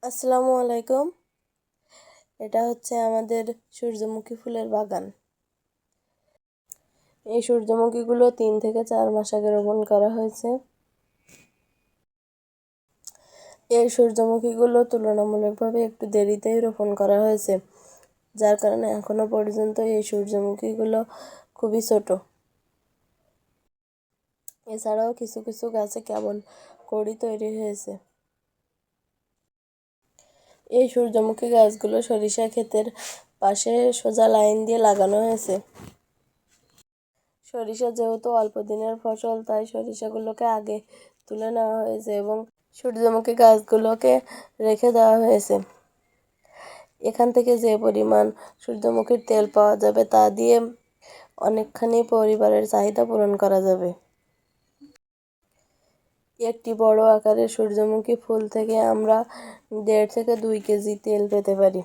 আসসালামু আলাইকুম। এটা হচ্ছে আমাদের সূর্যমুখী ফুলের বাগান। এই সূর্যমুখীগুলো 3 থেকে 4 মাস আগে রোপণ করা হয়েছে। এই সূর্যমুখীগুলো তুলনামূলকভাবে একটু দেরিতেই রোপণ করা হয়েছে, যার কারণে এখনো পর্যন্ত এই সূর্যমুখীগুলো খুবই ছোট। এছাড়াও কিছু কিছু গাছে কেবল কড়ি তৈরি হয়েছে। এই সূর্যমুখী গাছগুলো সরিষা ক্ষেতের পাশে সোজা লাইন দিয়ে লাগানো হয়েছে। সরিষা যেহেতু অল্প দিনের ফসল, তাই সরিষাগুলোকে আগে তুলে নেওয়া হয়েছে এবং সূর্যমুখী গাছগুলোকে রেখে দেওয়া হয়েছে। এখান থেকে যে পরিমাণ সূর্যমুখীর তেল পাওয়া যাবে তা দিয়ে অনেকখানি পরিবারের চাহিদা পূরণ করা যাবে। একটি বড় আকারের সূর্যমুখী ফুল থেকে আমরা 1.5 থেকে 2 কেজি তেল পেতে পারি।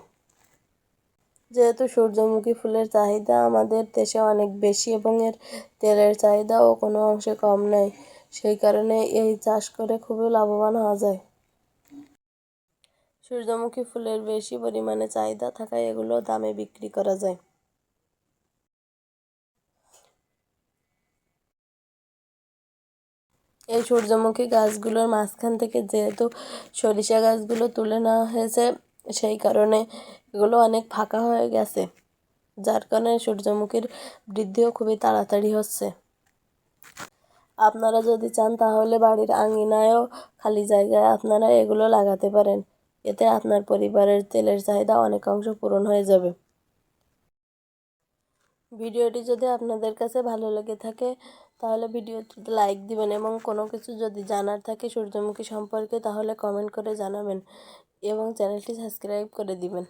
যেহেতু সূর্যমুখী ফুলের চাহিদা আমাদের দেশে অনেক বেশি এবং এর তেলের চাহিদাও কোনো অংশে কম নয়, সেই কারণে এই চাষ করে খুবই লাভবান হওয়া যায়। সূর্যমুখী ফুলের বেশি পরিমাণে চাহিদা থাকায় এগুলো দামে বিক্রি করা যায়। এই সূর্যমুখী গাছগুলোর মাঝখান থেকে যেহেতু সরিষা গাছগুলো তুলে নেওয়া হয়েছে, সেই কারণে এগুলো অনেক ফাঁকা হয়ে গেছে, যার কারণে সূর্যমুখীর বৃদ্ধিও খুবই তাড়াতাড়ি হচ্ছে। আপনারা যদি চান তাহলে বাড়ির আঙিনায়ও খালি জায়গায় আপনারা এগুলো লাগাতে পারেন। এতে আপনার পরিবারের তেলের চাহিদা অনেকাংশ পূরণ হয়ে যাবে। ভিডিওটি যদি আপনাদের কাছে ভালো লেগে থাকে তাহলে ভিডিওটিতে লাইক দিবেন এবং কোনো কিছু যদি জানার থাকে সূর্যমুখী সম্পর্কে তাহলে কমেন্ট করে জানাবেন এবং চ্যানেলটি সাবস্ক্রাইব করে দিবেন।